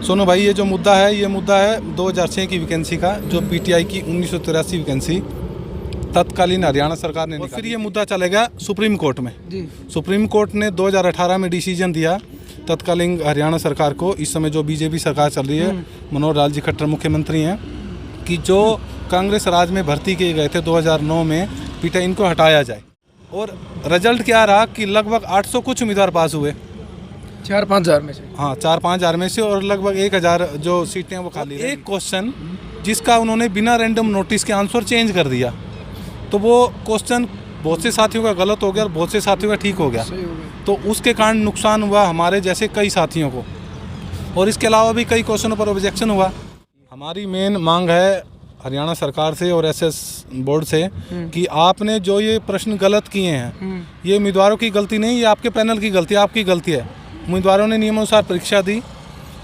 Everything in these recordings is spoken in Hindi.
सोनू भाई, ये जो मुद्दा है, ये मुद्दा है 2006 की वैकेंसी का, जो पीटीआई की 1983 वैकेंसी तत्कालीन हरियाणा सरकार ने निकाली। फिर ये मुद्दा चलेगा सुप्रीम कोर्ट में जी। सुप्रीम कोर्ट ने 2018 में डिसीजन दिया तत्कालीन हरियाणा सरकार को, इस समय जो बीजेपी सरकार चल रही है, मनोहर लाल जी खट्टर मुख्यमंत्री हैं, कि जो कांग्रेस राज में भर्ती किए गए थे 2009 में पीटीआई, इनको हटाया जाए। और रिजल्ट क्या रहा कि लगभग 800 कुछ उम्मीदवार पास हुए, 4-5 हज़ार में से। हाँ, 4-5 हज़ार में से, और लगभग 1000 जो सीटें वो खाली। एक क्वेश्चन जिसका उन्होंने बिना रैंडम नोटिस के आंसर चेंज कर दिया, तो वो क्वेश्चन बहुत से साथियों का गलत हो गया और बहुत से साथियों का ठीक हो गया, तो उसके कारण नुकसान हुआ हमारे जैसे कई साथियों को। और इसके अलावा भी कई क्वेश्चनों पर ऑब्जेक्शन हुआ। हमारी मेन मांग है हरियाणा सरकार से और एसएस बोर्ड से कि आपने जो ये प्रश्न गलत किए हैं, ये उम्मीदवारों की गलती नहीं, ये आपके पैनल की गलती है, आपकी गलती है। उम्मीदवारों ने नियमानुसार परीक्षा दी,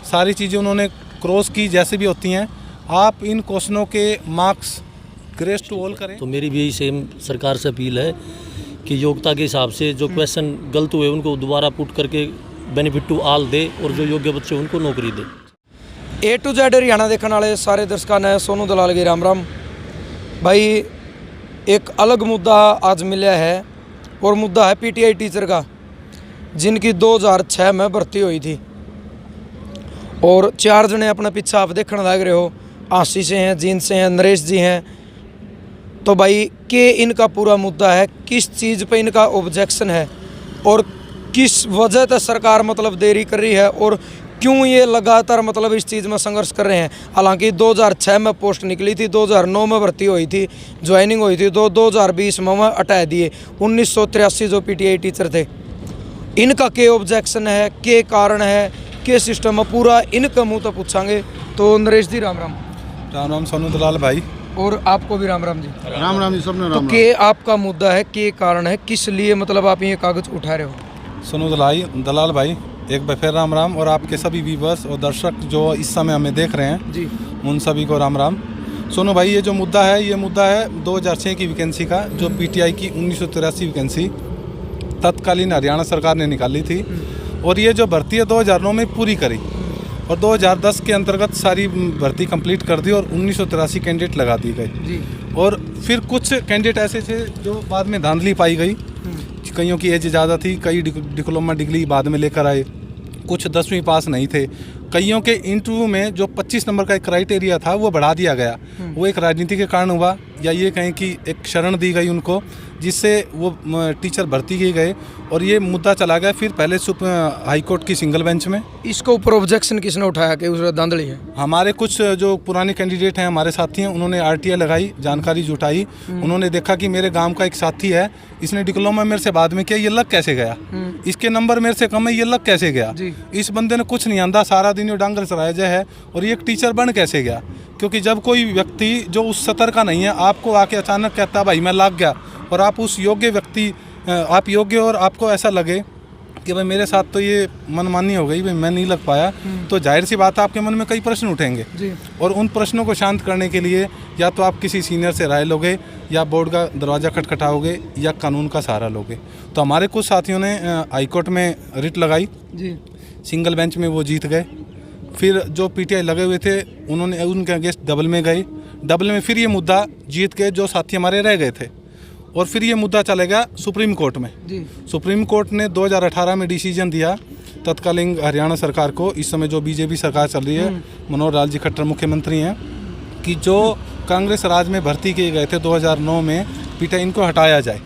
सारी चीज़ें उन्होंने क्रॉस की जैसे भी होती हैं। आप इन क्वेश्चनों के मार्क्स ग्रेस टू ऑल करें। तो मेरी भी यही सेम सरकार से अपील है कि योग्यता के हिसाब से जो क्वेश्चन गलत हुए उनको दोबारा पुट करके बेनिफिट टू ऑल दे, और जो योग्य बच्चे उनको नौकरी दे। A to Z हरियाणा देखने वाले सारे दर्शकों ने सोनू दलाल के राम राम। भाई, एक अलग मुद्दा आज मिला है, और मुद्दा है पीटीआई टीचर का, जिनकी 2006 में भर्ती हुई थी, और 4 जने अपना पीछे आप देखने लग रहे हो, आशीष से हैं, जीन से हैं, नरेश जी हैं। तो भाई, के इनका पूरा मुद्दा है, किस चीज़ पे इनका ऑब्जेक्शन है, और किस वजह से सरकार मतलब देरी कर रही है, और क्यों ये लगातार मतलब इस चीज़ में संघर्ष कर रहे हैं। हालांकि 2006 में पोस्ट निकली थी, 2009 में भर्ती हुई थी, ज्वाइनिंग हुई थी, 2020 में हटा दिए 1983 जो पीटीआई टीचर थे। इनका के ऑब्जेक्शन है, के कारण है, के सिस्टम है, पूरा इनका मुँह तो पूछांगे। तो नरेश जी राम राम। राम राम सोनू दलाल भाई। और आपको भी राम राम जी। राम राम जी, सबने राम तो राम। के आपका मुद्दा है, के कारण है, किस लिए मतलब आप ये कागज उठा रहे हो? सोनू दलाल भाई, एक बार फिर राम राम, और आपके सभी व्यूवर्स और दर्शक जो इस समय हमें देख रहे हैं जी, उन सभी को राम राम। सोनू भाई, ये जो मुद्दा है, ये मुद्दा है 2006 की वैकेंसी का, जो पीटीआई की 1983 वैकेंसी तत्कालीन हरियाणा सरकार ने निकाली थी, और ये जो भर्ती है 2009 में पूरी करी, और 2010 के अंतर्गत सारी भर्ती कंप्लीट कर दी, और 1983 कैंडिडेट लगा दी गई। और फिर कुछ कैंडिडेट ऐसे थे जो बाद में धांधली पाई गई, कईयों की एज ज़्यादा थी, कई डिप्लोमा डिग्री बाद में लेकर आए, कुछ 10वीं पास नहीं थे, कईयों के इंटरव्यू में जो 25 नंबर का एक क्राइटेरिया था वो बढ़ा दिया गया। वो एक राजनीति के कारण हुआ, या ये कहें कि एक शरण दी गई उनको, जिससे वो टीचर भर्ती किए गए, और ये मुद्दा चला गया फिर पहले हाई कोर्ट की सिंगल बेंच में। इसको ऊपर ऑब्जेक्शन किसने उठाया कि उस धांधली है? हमारे कुछ जो पुराने कैंडिडेट हैं, हमारे साथी हैं, उन्होंने आरटीआई लगाई, जानकारी जुटाई, उन्होंने देखा कि मेरे गांव का एक साथी है, इसने डिप्लोमा मेरे से बाद में किया, ये लग कैसे गया, इसके नंबर मेरे से कम है, ये लग कैसे गया, इस बंदे ने कुछ नहीं आंदा, सारा दिन ये डांगर चलाया जाए है, और ये एक टीचर बन कैसे गया। क्योंकि जब कोई व्यक्ति जो उस सतर का नहीं है आपको आके अचानक कहता भाई मैं लग गया, और आप उस योग्य व्यक्ति, आप योग्य, और आपको ऐसा लगे कि भाई मेरे साथ तो ये मनमानी हो गई, भाई मैं नहीं लग पाया, तो जाहिर सी बात है आपके मन में कई प्रश्न उठेंगे जी। और उन प्रश्नों को शांत करने के लिए या तो आप किसी सीनियर से राय लोगे, या बोर्ड का दरवाज़ा खटखटाओगे, या कानून का सहारा लोगे। तो हमारे कुछ साथियों ने हाईकोर्ट में रिट लगाई जी, सिंगल बेंच में वो जीत गए। फिर जो पीटीआई लगे हुए थे उन्होंने उनके अगेंस्ट डबल में गए, डबल में फिर ये मुद्दा जीत गए जो साथी हमारे रह गए थे, और फिर ये मुद्दा चलेगा सुप्रीम कोर्ट में जी। सुप्रीम कोर्ट ने 2018 में डिसीजन दिया तत्कालीन हरियाणा सरकार को, इस समय जो बीजेपी सरकार चल रही है, मनोहर लाल जी खट्टर मुख्यमंत्री हैं, कि जो कांग्रेस राज में भर्ती किए गए थे 2009 में पीटीआई, इनको हटाया जाए।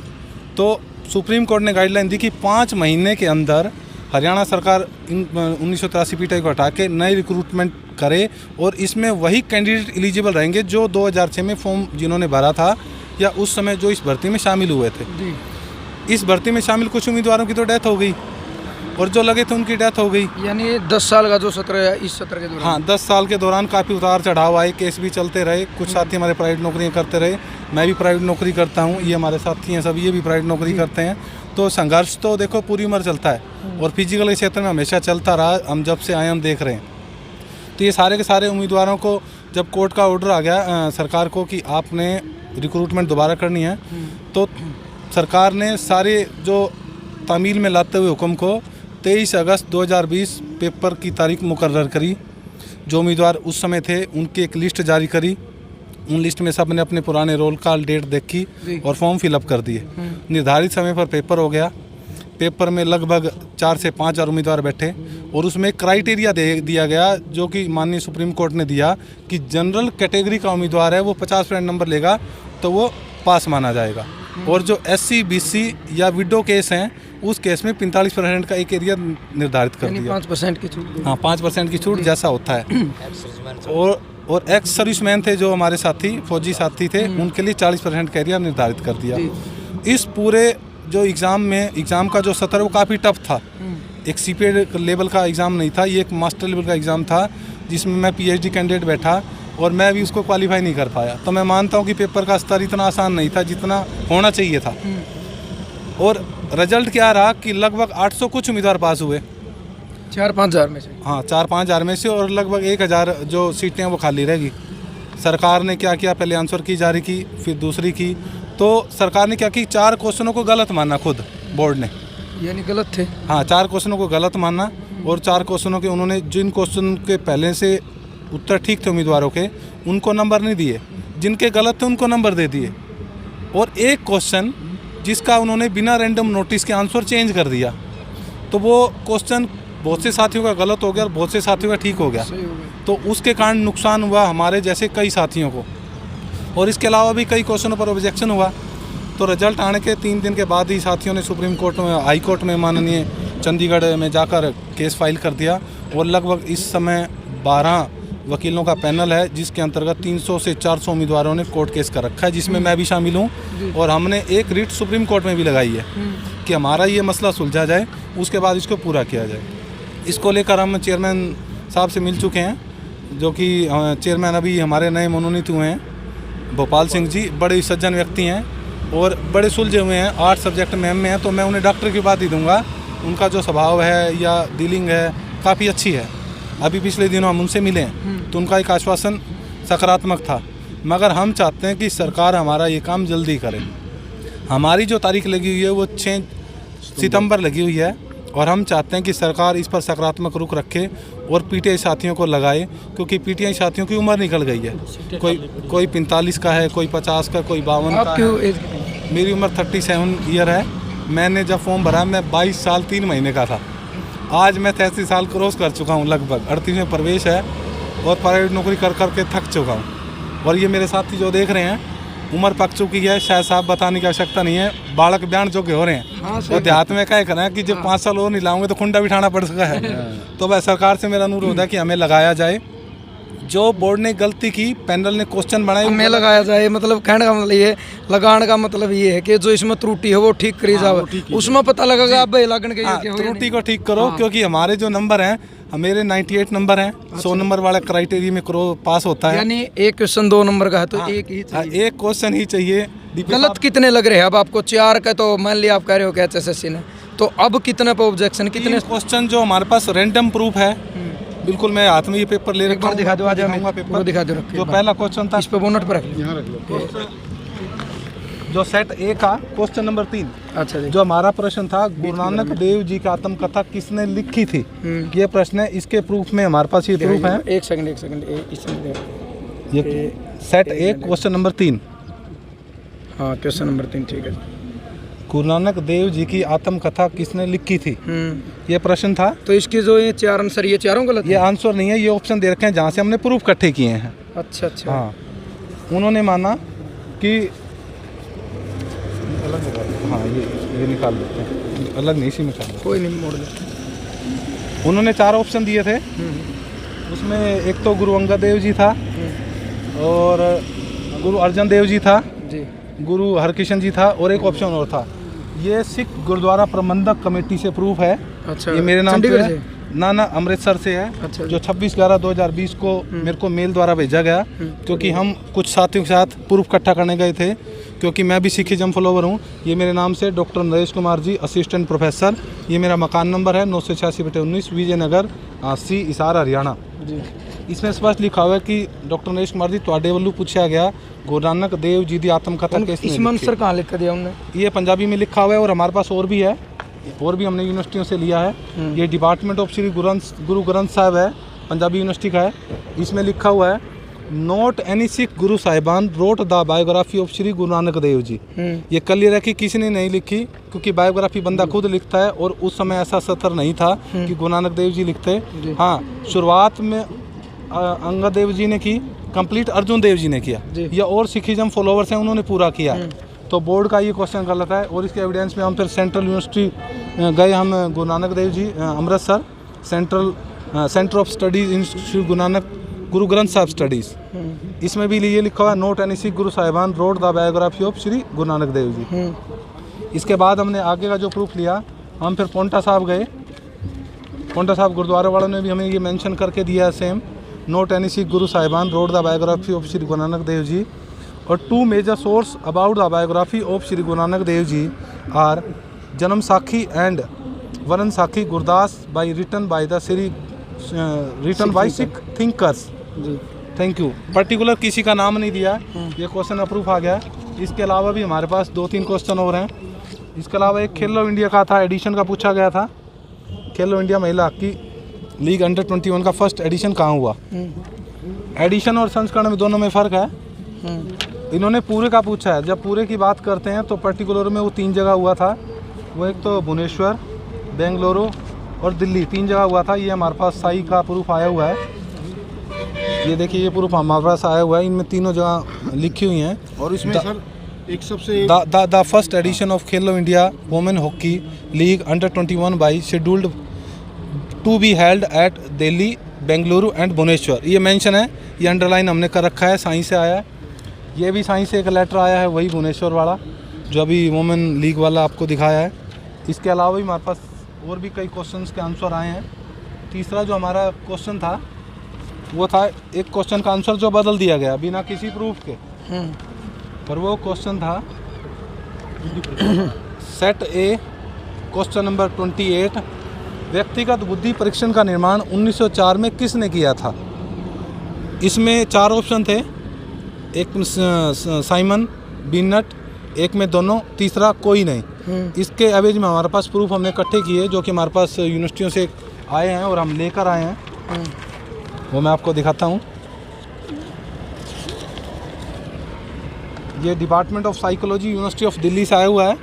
तो सुप्रीम कोर्ट ने गाइडलाइन दी कि 5 महीने के अंदर हरियाणा सरकार 1983 पीटीआई को हटा के नई रिक्रूटमेंट करे, और इसमें वही कैंडिडेट एलिजिबल रहेंगे जो 2006 में फॉर्म जिन्होंने भरा था, या उस समय जो इस भर्ती में शामिल हुए थे जी। इस भर्ती में शामिल कुछ उम्मीदवारों की तो डेथ हो गई, और जो लगे थे उनकी डेथ हो गई। यानी 10 साल का जो सत्र है, इस सत्र के दौरान, हाँ, 10 साल के दौरान काफ़ी उतार चढ़ाव आए, केस भी चलते रहे, कुछ साथी हमारे प्राइवेट नौकरियाँ करते रहे, मैं भी प्राइवेट नौकरी करता हूँ, ये हमारे साथी हैं सब, ये भी प्राइवेट नौकरी करते हैं। तो संघर्ष तो देखो पूरी उम्र चलता है, और फिजिकल के क्षेत्र में हमेशा चलता रहा, हम जब से आए हम देख रहे हैं। तो ये सारे के सारे उम्मीदवारों को जब कोर्ट का ऑर्डर आ गया सरकार को कि आपने रिक्रूटमेंट दोबारा करनी है, तो सरकार ने सारे जो तामील में लाते हुए हुक्म को 23 अगस्त 2020 पेपर की तारीख मुकर्रर करी, जो उम्मीदवार उस समय थे उनकी एक लिस्ट जारी करी। उन लिस्ट में सबने अपने पुराने रोल कॉल डेट देखी और फॉर्म फिलअप कर दिए। निर्धारित समय पर पेपर हो गया। पेपर में लगभग 4 से 5 हज़ार उम्मीदवार बैठे और उसमें एक क्राइटेरिया दिया गया जो कि माननीय सुप्रीम कोर्ट ने दिया कि जनरल कैटेगरी का उम्मीदवार है वो 50% नंबर लेगा तो वो पास माना जाएगा, और जो SC BC या विडो केस हैं उस केस में 45% का एक एरिया निर्धारित कर दिया। 5% की छूट। हाँ, 5% की छूट जैसा होता है। और एक्स सर्विसमैन थे जो हमारे साथी फौजी साथी थे, उनके लिए 40% का एरिया निर्धारित कर दिया। इस पूरे जो एग्ज़ाम का जो सत्र वो काफ़ी टफ था। एक CPA लेवल का एग्ज़ाम नहीं था, ये एक मास्टर लेवल का एग्ज़ाम था जिसमें मैं PhD कैंडिडेट बैठा और मैं भी उसको क्वालिफाई नहीं कर पाया। तो मैं मानता हूँ कि पेपर का स्तर इतना आसान नहीं था जितना होना चाहिए था। और रिजल्ट क्या रहा कि लगभग 800 कुछ उम्मीदवार पास हुए, 4-5 हज़ार में से। हाँ, 4-5 हज़ार में से, और लगभग 1000 जो सीटें वो खाली रहेगी। सरकार ने क्या किया, पहले आंसर की जारी की, फिर दूसरी की। तो सरकार ने क्या की, 4 क्वेश्चनों को गलत माना खुद बोर्ड ने, यानी गलत थे। हाँ, 4 क्वेश्चनों को गलत माना और 4 क्वेश्चनों के उन्होंने जिन क्वेश्चन के पहले से उत्तर ठीक थे उम्मीदवारों के उनको नंबर नहीं दिए, जिनके गलत थे उनको नंबर दे दिए। और एक क्वेश्चन जिसका उन्होंने बिना रैंडम नोटिस के आंसर चेंज कर दिया, तो वो क्वेश्चन बहुत से साथियों का गलत हो गया और बहुत से साथियों का ठीक हो गया। तो उसके कारण नुकसान हुआ हमारे जैसे कई साथियों को, और इसके अलावा भी कई क्वेश्चनों पर ऑब्जेक्शन हुआ। तो रिजल्ट आने के 3 दिन के बाद ही साथियों ने सुप्रीम कोर्ट में, हाई कोर्ट में, माननीय चंडीगढ़ में जाकर केस फाइल कर दिया। और लगभग इस समय 12 वकीलों का पैनल है जिसके अंतर्गत 300 से 400 उम्मीदवारों ने कोर्ट केस कर रखा है, जिसमें मैं भी शामिल हूँ। और हमने एक रिट सुप्रीम कोर्ट में भी लगाई है कि हमारा ये मसला सुलझा जाए, उसके बाद इसको पूरा किया जाए। इसको लेकर हम चेयरमैन साहब से मिल चुके हैं, जो कि चेयरमैन अभी हमारे नए मनोनीत हुए हैं, भोपाल सिंह जी। बड़े सज्जन व्यक्ति हैं और बड़े सुलझे हुए हैं, 8 सब्जेक्ट में MM हैं। तो मैं उन्हें डॉक्टर की बात ही दूंगा, उनका जो स्वभाव है या डीलिंग है काफ़ी अच्छी है। अभी पिछले दिनों हम उनसे मिले तो उनका एक आश्वासन सकारात्मक था, मगर हम चाहते हैं कि सरकार हमारा ये काम जल्दी करे। हमारी जो तारीख लगी हुई है वो 6 सितंबर लगी हुई है और हम चाहते हैं कि सरकार इस पर सकारात्मक रुख रखे और PTI साथियों को लगाए, क्योंकि PTI साथियों की उम्र निकल गई है। कोई 45 का है, कोई 50 का, कोई 52 का है। मेरी उम्र 37 ईयर है। मैंने जब फॉर्म भरा मैं 22 साल 3 महीने का था। आज मैं 33 साल क्रॉस कर चुका हूँ, लगभग 38 में प्रवेश है और प्राइवेट नौकरी कर करके थक चुका हूँ। और ये मेरे साथी जो देख रहे हैं उम्र पक चुकी है, शायद साहब बताने की आवश्यकता नहीं है, बालक बयान जो के हो रहे हैं। और देहात में क्या करना है कि जब 5 साल और नहीं लाऊंगे तो खुंडा बिठाना पड़ सका है। तो वह सरकार से मेरा अनुरोध है कि हमें लगाया जाए। जो बोर्ड ने गलती की, पैनल ने क्वेश्चन बनाए, हमें लगाया जाए। मतलब कहने का मतलब ये, लगाने का मतलब ये है कि जो इसमें त्रुटि है वो ठीक करी जाए, उसमें पता लगेगा अब लगन के त्रुटि को ठीक करो। क्योंकि हमारे जो नंबर हैं, मेरे 98 नंबर हैं। 100 नंबर वाला क्राइटेरिया में पास होता है, यानी एक क्वेश्चन 2 नंबर का है तो एक ही चाहिए। एक क्वेश्चन ही चाहिए। गलत कितने लग रहे हैं अब आपको? 4 का तो मान लिया आप कह रहे हो कि HSSC ने, तो अब कितने पे ऑब्जेक्शन, कितने क्वेश्चन जो हमारे पास रैंडम प्रूफ है। बिल्कुल, मैं हाथ में ये पेपर ले रखा हूं, दिखा दो, आज पेपर दिखा दो। जो पहला क्वेश्चन था इस पे बोनट पर रख लो, यहाँ रख लो। जो सेट A का क्वेश्चन नंबर 3, अच्छा जी, जो हमारा प्रश्न था, गुरु नानक देव जी की आत्मकथा किसने लिखी थी, ये प्रश्न है। इसके प्रूफ में हमारे पास ये प्रूफ है। एक सेकंड ये सेट A क्वेश्चन नंबर 3। हाँ, क्वेश्चन नंबर 3, ठीक है। गुरु नानक देव जी की आत्मकथा किसने लिखी थी, ये प्रश्न था। तो इसके जो ये 4 आंसर, ये चारों गलत? ये आंसर नहीं है, ये ऑप्शन दे रखे हैं जहाँ से हमने प्रूफ इकट्ठे किए हैं। अच्छा अच्छा। हाँ, उन्होंने माना कि हाँ ये निकाल देते हैं, अलग नहीं, इसी में निकाल, कोई नहीं, मोड़ दे। उन्होंने 4 ऑप्शन दिए थे। उसमें एक तो गुरु अंगद देव जी था और गुरु अर्जन देव जी था जी, गुरु हरकिशन जी था और एक ऑप्शन और था। ये सिख गुरुद्वारा प्रबंधक कमेटी से प्रूफ है। अच्छा, ये मेरे नाम चंडीगढ़ से ना अमृतसर से है। अच्छा, जो 26/11/2020 को मेरे को मेल द्वारा भेजा गया, क्योंकि हम कुछ साथियों के साथ प्रूफ इकट्ठा करने गए थे, क्योंकि मैं भी सिखिज्म फॉलोवर हूँ। ये मेरे नाम से doctor Naresh Kumar ji, assistant professor. ये मेरा मकान नंबर है 986/19 विजयनगर C, हिसार, हरियाणा जी। इसमें स्पष्ट लिखा हुआ है कि डॉक्टर नरेश कुमार जी ਤੁਹਾਡੇ ਵੱਲੋਂ पूछा गया गुरु नानक देव जी की आत्मकथा किसने इसमें आंसर कहाँ लिख दिया हमने? ये पंजाबी में लिखा हुआ है और हमारे पास और भी है, और भी हमने यूनिवर्सिटियों से लिया है। ये डिपार्टमेंट ऑफ श्री गुरु ग्रंथ साहिब है, पंजाबी यूनिवर्सिटी का है। इसमें लिखा हुआ है note any Sikh Guru Sahiban wrote the biography of Shri Guru Nanak Dev जी। ये क्लियर है कि किसी ने नहीं लिखी, क्योंकि बायोग्राफी बंदा खुद लिखता है और उस समय ऐसा सत्र नहीं था कि गुरु नानक देव जी लिखते। हाँ, शुरुआत में अंगद देव जी ने की, कंप्लीट अर्जुन देव जी ने किया, या और सिखिज्म फॉलोवर्स हैं उन्होंने पूरा किया। तो बोर्ड का ये क्वेश्चन गलत है। और इसके एविडेंस में हम फिर सेंट्रल यूनिवर्सिटी गए, हम Guru Nanak Dev ji Amritsar centre of studies in Shri Guru Nanak Guru Granth साहब स्टडीज़, इसमें भी ये लिखा हुआ है note any Sikh Guru Sahiban wrote the biography of Shri Guru Nanak Dev जी। इसके बाद हमने आगे का जो प्रूफ लिया, हम फिर पोंटा साहब गए। पोंटा साहब गुरुद्वारे वालों ने भी हमें ये मेंशन करके दिया है same, note any Sikh Guru Sahiban wrote the biography of Shri Guru Nanak Dev ji. और 2 major source about the biography of Shri Guru Nanak Dev ji are जन्म साखी and Varan Sakhi Gurdas by written by the Shri written by Sikh thinkers. Thank you. Particular किसी का नाम नहीं दिया, ये क्वेश्चन अप्रूव आ गया। इसके अलावा भी हमारे पास 2-3 क्वेश्चन और हैं। इसके अलावा एक खेलो इंडिया का था, एडिशन का पूछा गया था। खेलो इंडिया महिला हॉकी लीग अंडर 21 का फर्स्ट एडिशन कहाँ हुआ। एडिशन और संस्करण में दोनों में फ़र्क है। इन्होंने पूरे का पूछा है। जब पूरे की बात करते हैं तो पर्टिकुलर में वो 3 जगह हुआ था। वो एक तो भुवनेश्वर, बेंगलुरु और दिल्ली, 3 जगह हुआ था। ये हमारे पास साई का प्रूफ आया हुआ है। ये देखिए, ये प्रूफ हमारे पास आया हुआ है। इनमें तीनों जगह लिखी हुई हैं। और इसमें सर एक सबसे the first edition of Khelo India women hockey league under 21 by scheduled to be held at Delhi, Bengaluru and Bhubaneswar, ये मेंशन है। ये अंडरलाइन हमने कर रखा है, साई से आया है। ये भी साई से एक लेटर आया है, वही भुवनेश्वर वाला जो अभी वुमेन लीग वाला आपको दिखाया है। इसके अलावा भी हमारे पास और भी कई क्वेश्चंस के आंसर आए हैं। तीसरा जो हमारा क्वेश्चन था वो था एक क्वेश्चन का आंसर जो बदल दिया गया बिना किसी प्रूफ के, पर वो क्वेश्चन था सेट ए क्वेश्चन नंबर 28, व्यक्तिगत बुद्धि परीक्षण का निर्माण 1904 में किसने किया था। इसमें 4 ऑप्शन थे, एक साइमन बिनट, एक में दोनों, तीसरा कोई नहीं। इसके एवज में हमारे पास प्रूफ हमने इकट्ठे किए जो कि हमारे पास यूनिवर्सिटियों से आए हैं और हम लेकर आए हैं। वो मैं आपको दिखाता हूँ। ये department of psychology university of Delhi से आया हुआ है।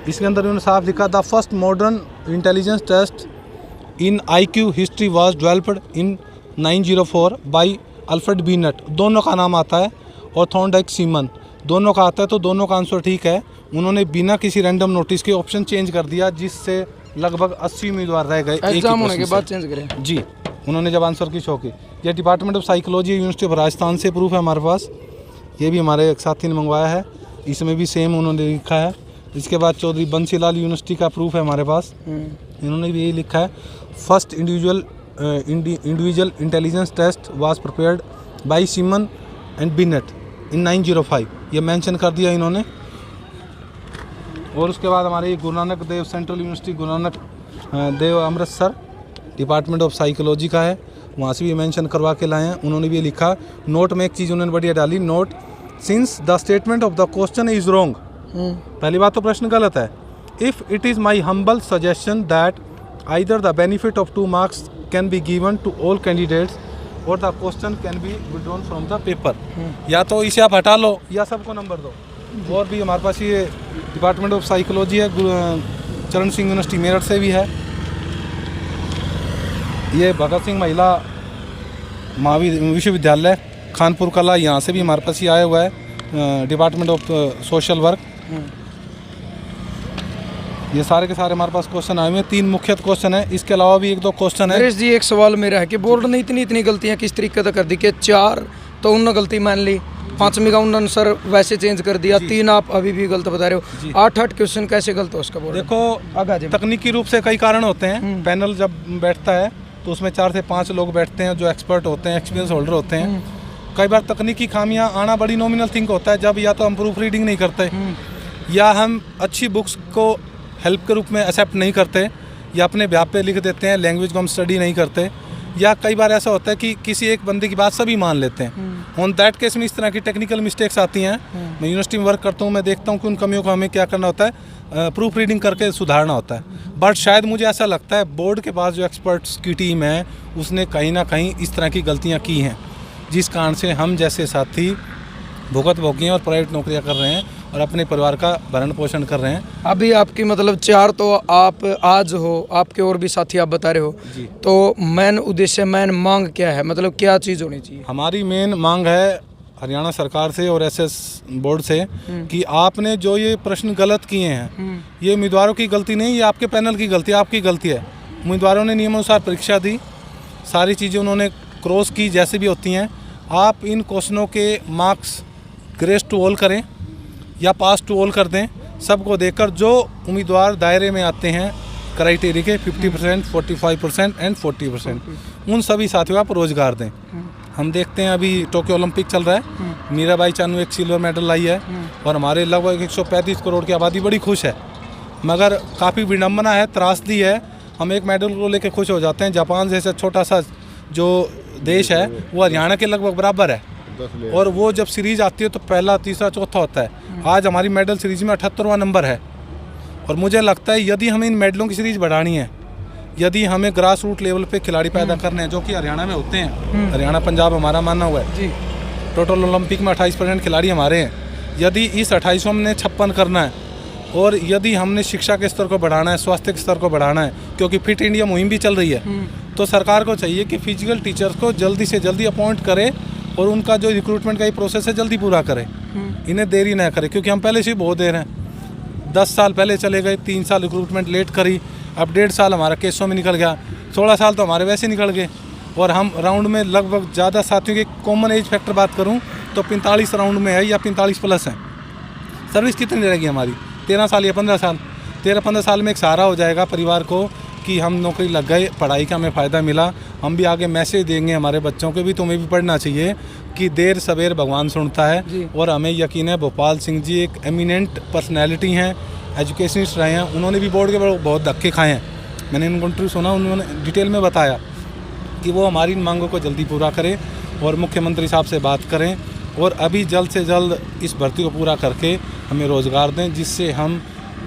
इसके अंदर उन्होंने साफ लिखा the first modern intelligence test in IQ history was developed in 1904 by Alfred Binet. दोनों का नाम आता है और थॉर्नडाइक सीमन, दोनों का आता है, तो दोनों का आंसर ठीक है। उन्होंने बिना किसी रैंडम नोटिस के ऑप्शन चेंज कर दिया, जिससे लगभग 80 उम्मीदवार रह गए एग्जाम होने के बाद चेंज करें जी। उन्होंने जब आंसर की शो की। यह department of psychology university of Rajasthan से प्रूफ है हमारे पास। ये भी हमारे एक साथी ने मंगवाया है, इसमें भी सेम उन्होंने लिखा है। इसके बाद चौधरी बंसीलाल यूनिवर्सिटी का प्रूफ है हमारे पास, इन्होंने भी यही लिखा है। First individual intelligence test was prepared by Simon and Binet in 1905, ये मेंशन कर दिया इन्होंने। और उसके बाद हमारे गुरु नानक देव central university Guru Nanak Dev Amritsar department of psychology का है, वहाँ से भी मेंशन करवा के लाए हैं। उन्होंने भी लिखा नोट में एक चीज़ उन्होंने बढ़िया डाली, note since the statement of the question is wrong. पहली बात तो प्रश्न गलत है। If it is my humble suggestion that either the benefit of 2 marks can be given to all candidates और the question can be withdrawn from the paper. या तो इसे आप हटा लो या सबको नंबर दो। और भी हमारे पास ये डिपार्टमेंट ऑफ साइकोलॉजी है, चरण सिंह यूनिवर्सिटी मेरठ से भी है। ये भगत सिंह महिला विश्वविद्यालय खानपुर कला, यहाँ से भी हमारे पास ही आया हुआ है, डिपार्टमेंट ऑफ सोशल वर्क। ये सारे के सारे हमारे पास क्वेश्चन आए हुए हैं। 3 मुख्य क्वेश्चन है, इसके अलावा भी 1-2 क्वेश्चन है। नरेश जी, एक सवाल मेरा है कि बोर्ड ने इतनी गलतियां किस तरीके से कर दी कि 4 तो उन्होंने गलती मान ली, 5वीं का उन्होंने सर वैसे चेंज कर दिया, 3 आप अभी भी गलत बता रहे हो, 8 क्वेश्चन कैसे गलत हो उसका बोर्ड? देखो, तकनीकी रूप से कई कारण होते हैं। पैनल जब बैठता है तो उसमें 4 से 5 लोग बैठते हैं जो एक्सपर्ट होते हैं, एक्सपीरियंस होल्डर होते हैं। कई बार तकनीकी खामियां आना बड़ी नॉमिनल थिंक होता है, जब या तो हम प्रूफ रीडिंग नहीं करते, या हम अच्छी बुक्स को हेल्प के रूप में एक्सेप्ट नहीं करते, या अपने व्याप पे लिख देते हैं, लैंग्वेज को हम स्टडी नहीं करते, या कई बार ऐसा होता है कि किसी एक बंदे की बात सभी मान लेते हैं। ऑन दैट केस में इस तरह की टेक्निकल मिस्टेक्स आती हैं। मैं यूनिवर्सिटी में वर्क करता हूँ, मैं देखता हूँ कि उन कमियों को हमें क्या करना होता है, प्रूफ रीडिंग करके सुधारना होता है। बट शायद मुझे ऐसा लगता है बोर्ड के पास जो एक्सपर्ट्स की टीम है उसने कहीं ना कहीं इस तरह की गलतियाँ की हैं, जिस कारण से हम जैसे साथी भुगत भोगी और प्राइवेट नौकरियां कर रहे हैं और अपने परिवार का भरण पोषण कर रहे हैं। अभी आपकी मतलब 4 तो आप आज हो, आपके और भी साथी आप बता रहे हो जी। तो मेन उद्देश्य, मेन मांग क्या है, मतलब क्या चीज़ होनी चाहिए? हमारी मेन मांग है हरियाणा सरकार से और एसएस बोर्ड से कि आपने जो ये प्रश्न गलत किए हैं, ये उम्मीदवारों की गलती नहीं, ये आपके पैनल की गलती है, आपकी गलती है। उम्मीदवारों ने नियमानुसार परीक्षा दी, सारी चीज़ें उन्होंने क्रॉस की जैसे भी होती हैं। आप इन क्वेश्चनों के मार्क्स ग्रेस टू ऑल करें या पास टू ऑल कर दें, सबको देखकर जो उम्मीदवार दायरे में आते हैं क्राइटेरिया के 50%, 45% एंड 40%, उन सभी साथियों को आप रोजगार दें। हम देखते हैं अभी टोक्यो ओलंपिक चल रहा है, मीराबाई चानू एक सिल्वर मेडल लाई है और हमारे लगभग 135 करोड़ की आबादी बड़ी खुश है। मगर काफ़ी विडम्बना है, त्रासदी है, हम एक मेडल को लेकर खुश हो जाते हैं। जापान जैसा छोटा सा जो देश है वो हरियाणा के लगभग बराबर है, और वो जब सीरीज आती है तो पहला, तीसरा, चौथा होता है। आज हमारी मेडल सीरीज में 78वां नंबर है, और मुझे लगता है यदि हमें इन मेडलों की सीरीज बढ़ानी है, यदि हमें ग्रास रूट लेवल पे खिलाड़ी पैदा करने हैं जो कि हरियाणा में होते हैं, हरियाणा पंजाब हमारा मानना हुआ है जी। टोटल ओलंपिक में 28% खिलाड़ी हमारे हैं, यदि इस 28 में 56 करना है, और यदि हमने शिक्षा के स्तर को बढ़ाना है, स्वास्थ्य के स्तर को बढ़ाना है, क्योंकि फिट इंडिया मुहिम भी चल रही है, तो सरकार को चाहिए कि फिजिकल टीचर्स को जल्दी से जल्दी अपॉइंट करे और उनका जो रिक्रूटमेंट का ये प्रोसेस है जल्दी पूरा करे, इन्हें देरी ना करे। क्योंकि हम पहले से ही बहुत देर हैं, 10 साल पहले चले गए, 3 साल रिक्रूटमेंट लेट करी, अब 1.5 साल हमारा केसों में निकल गया, 16 साल तो हमारे वैसे निकल गए, और हम राउंड में लगभग ज़्यादा साथियों के कॉमन एज फैक्टर बात करूं तो 45 राउंड में है या 45 प्लस है। सर्विस कितनी रहेगी हमारी? 13 साल या 15 साल। 13-15 साल में एक सहारा हो जाएगा परिवार को कि हम नौकरी लग गए, पढ़ाई का हमें फ़ायदा मिला। हम भी आगे मैसेज देंगे हमारे बच्चों को भी, तुम्हें भी पढ़ना चाहिए कि देर सवेर भगवान सुनता है। और हमें यकीन है भोपाल सिंह जी एक एमिनेंट पर्सनैलिटी हैं, एजुकेशनिस्ट रहे हैं, उन्होंने भी बोर्ड के बहुत धक्के खाए हैं। मैंने उनको इंटरव्यू सुना, उन्होंने डिटेल में बताया कि वो हमारी इन मांगों को जल्दी पूरा करें और मुख्यमंत्री साहब से बात करें और अभी जल्द से जल्द इस भर्ती को पूरा करके हमें रोज़गार दें, जिससे हम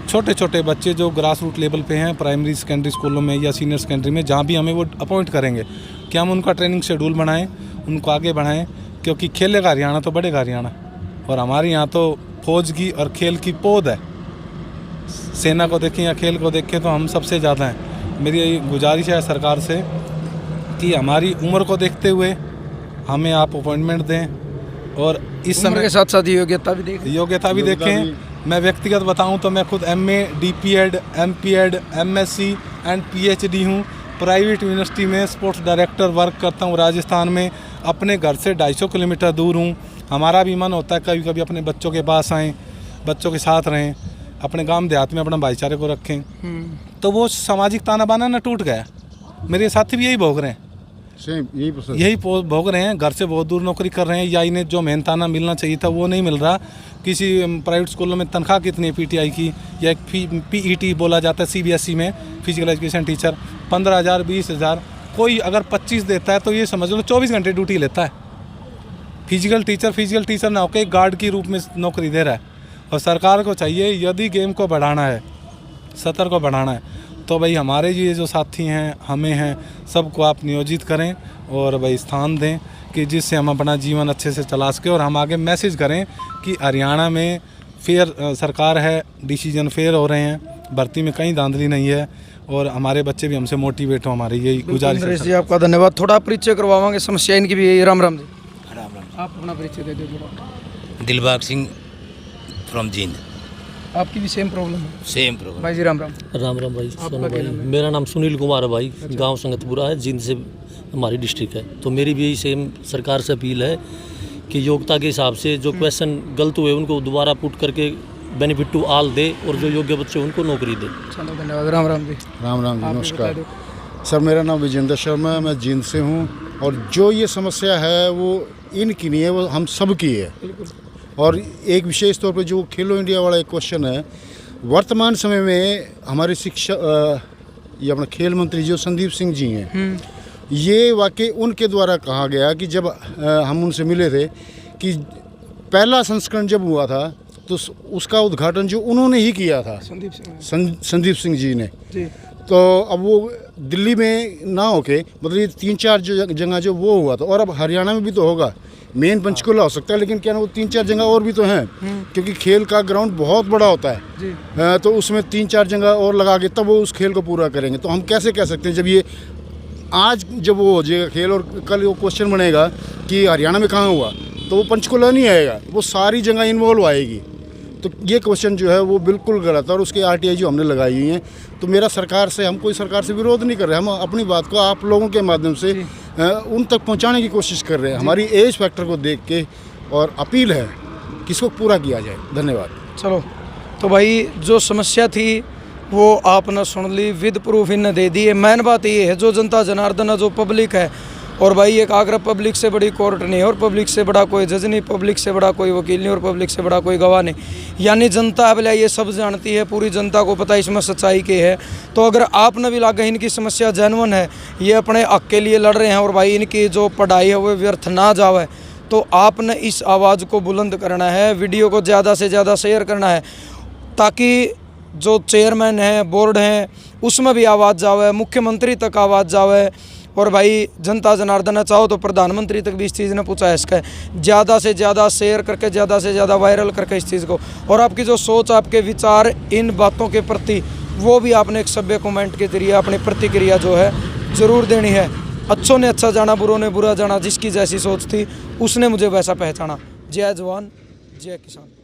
छोटे छोटे बच्चे जो ग्रास रूट लेवल पे हैं, प्राइमरी सेकेंडरी स्कूलों में या सीनियर सेकेंडरी में, जहाँ भी हमें वो अपॉइंट करेंगे, कि हम उनका ट्रेनिंग शेड्यूल बनाएं, उनको आगे बढ़ाएं, क्योंकि खेलेगा हरियाणा तो बढ़ेगा हरियाणा। और हमारे यहाँ तो फौज की और खेल की पौध है, सेना को देखें या खेल को देखें तो हम सबसे ज़्यादा हैं। मेरी यही गुजारिश है सरकार से कि हमारी उम्र को देखते हुए हमें आप अपॉइंटमेंट दें और इस उम्र समय के साथ साथ योग्यता भी देखें। देखें। मैं व्यक्तिगत बताऊं तो मैं खुद MA, DPEd, MPEd, MSc and PhD हूं। प्राइवेट यूनिवर्सिटी में स्पोर्ट्स डायरेक्टर वर्क करता हूं राजस्थान में। अपने घर से 250 किलोमीटर दूर हूं। हमारा भी मन होता है कभी कभी अपने बच्चों के पास आएँ, बच्चों के साथ रहें, अपने गांव देहात में अपना भाईचारे को रखें। तो वो सामाजिक ताना बाना ना टूट गया। मेरे साथी भी यही भोग रहे हैं, सेम यही भोग रहे हैं। घर से बहुत दूर नौकरी कर रहे हैं, या इन्हें जो मेहनताना मिलना चाहिए था वो नहीं मिल रहा। किसी प्राइवेट स्कूलों में तनख्वाह कितनी है PTI की, या एक PET बोला जाता है CBSE में, फिजिकल एजुकेशन टीचर, 15,000 20,000। कोई अगर 25 देता है तो ये समझ लो 24 घंटे ड्यूटी लेता है। फिजिकल टीचर ना होकर एक गार्ड के रूप में नौकरी दे रहा है। और सरकार को चाहिए यदि गेम को बढ़ाना है, सतर को बढ़ाना है, तो भाई हमारे ये जो साथी हैं, हमें हैं, सबको आप नियोजित करें और भाई स्थान दें कि जिससे हम अपना जीवन अच्छे से चला सकें। और हम आगे मैसेज करें कि हरियाणा में फेयर सरकार है, डिसीजन फेयर हो रहे हैं, भर्ती में कहीं धांधली नहीं है, और हमारे बच्चे भी हमसे मोटिवेट हो। हमारी यही गुजारिश है। जी आपका धन्यवाद। थोड़ा परिचय करवावांगे, समस्या इनकी भी है। राम राम जी। राम राम। आप अपना परिचय दे दो थोड़ा। दिलबाग सिंह फ्रॉम जींद। आपकी भी सेम प्रॉब्लम है? Same programme. भाई जी राम राम। राम राम भाई, आपका सोनू क्या भाई। नाम है? मेरा नाम सुनील कुमार है भाई, गांव संगतपुरा है, जींद से हमारी डिस्ट्रिक्ट है। तो मेरी भी यही सेम सरकार से अपील है कि योग्यता के हिसाब से जो क्वेश्चन गलत हुए उनको दोबारा पुट करके बेनिफिट टू ऑल दे, और जो योग्य बच्चे उनको नौकरी दे। चलो धन्यवाद। राम राम जी। राम राम जी, आप नमस्कार बता सर। मेरा नाम विजेंद्र शर्मा है, मैं जींद से हूँ। और जो ये समस्या है वो इनकी नहीं है, वो हम सब की है। और एक विशेष तौर पे जो खेलो इंडिया वाला एक क्वेश्चन है, वर्तमान समय में हमारे शिक्षा ये अपना खेल मंत्री जो संदीप सिंह जी हैं, ये वाकई उनके द्वारा कहा गया कि जब हम उनसे मिले थे कि पहला संस्करण जब हुआ था तो उसका उद्घाटन जो उन्होंने ही किया था, संदीप सिंह जी ने। तो अब वो दिल्ली में ना होके मतलब ये 3-4 जगह जो वो हुआ था, और अब हरियाणा में भी तो होगा, मेन पंचकुला हो सकता है, लेकिन क्या ना वो 3-4 जगह और भी तो हैं, क्योंकि खेल का ग्राउंड बहुत बड़ा होता है। तो उसमें 3-4 जगह और लगा के तब वो उस खेल को पूरा करेंगे। तो हम कैसे कह सकते हैं जब ये आज जब वो हो जाएगा खेल और कल वो क्वेश्चन बनेगा कि हरियाणा में कहाँ हुआ, तो वो पंचकुला नहीं आएगा, वो सारी जगह इन्वॉल्व आएगी। तो ये क्वेश्चन जो है वो बिल्कुल गलत है। और उसके आरटीआई जो हमने लगाई हुई हैं, तो मेरा सरकार से, हम कोई सरकार से विरोध नहीं कर रहे, हम अपनी बात को आप लोगों के माध्यम से उन तक पहुंचाने की कोशिश कर रहे हैं, हमारी एज फैक्टर को देख के। और अपील है कि इसको पूरा किया जाए। धन्यवाद। चलो, तो भाई जो समस्या थी वो आपने सुन ली, विद प्रूफ इन्हें दे दी है। मेन बात ये है, जो जनता जनार्दन है, जो पब्लिक है, और भाई एक आगरा पब्लिक से बड़ी कोर्ट नहीं है, और पब्लिक से बड़ा कोई जज नहीं, पब्लिक से बड़ा कोई वकील नहीं, और पब्लिक से बड़ा कोई गवाह नहीं। यानी जनता भला ये सब जानती है, पूरी जनता को पता इसमें सच्चाई के है। तो अगर आपने भी लगा इनकी समस्या जेन्युइन है, ये अपने हक के लिए लड़ रहे हैं, और भाई इनकी जो पढ़ाई है वो व्यर्थ ना जावे, तो आपने इस आवाज़ को बुलंद करना है, वीडियो को ज़्यादा से ज़्यादा शेयर करना है, ताकि जो चेयरमैन है, बोर्ड हैं, उसमें भी आवाज़ जावे, मुख्यमंत्री तक आवाज़ जावे। और भाई जनता जनार्दन चाहो तो प्रधानमंत्री तक भी इस चीज़ ने पूछा है, इसका ज़्यादा से ज़्यादा शेयर करके, ज़्यादा से ज़्यादा वायरल करके इस चीज़ को। और आपकी जो सोच, आपके विचार इन बातों के प्रति, वो भी आपने एक सभ्य कमेंट के जरिए अपनी प्रतिक्रिया जो है ज़रूर देनी है। अच्छों ने अच्छा जाना, बुरों ने बुरा जाना, जिसकी जैसी सोच थी उसने मुझे वैसा पहचाना। जय जवान, जय किसान।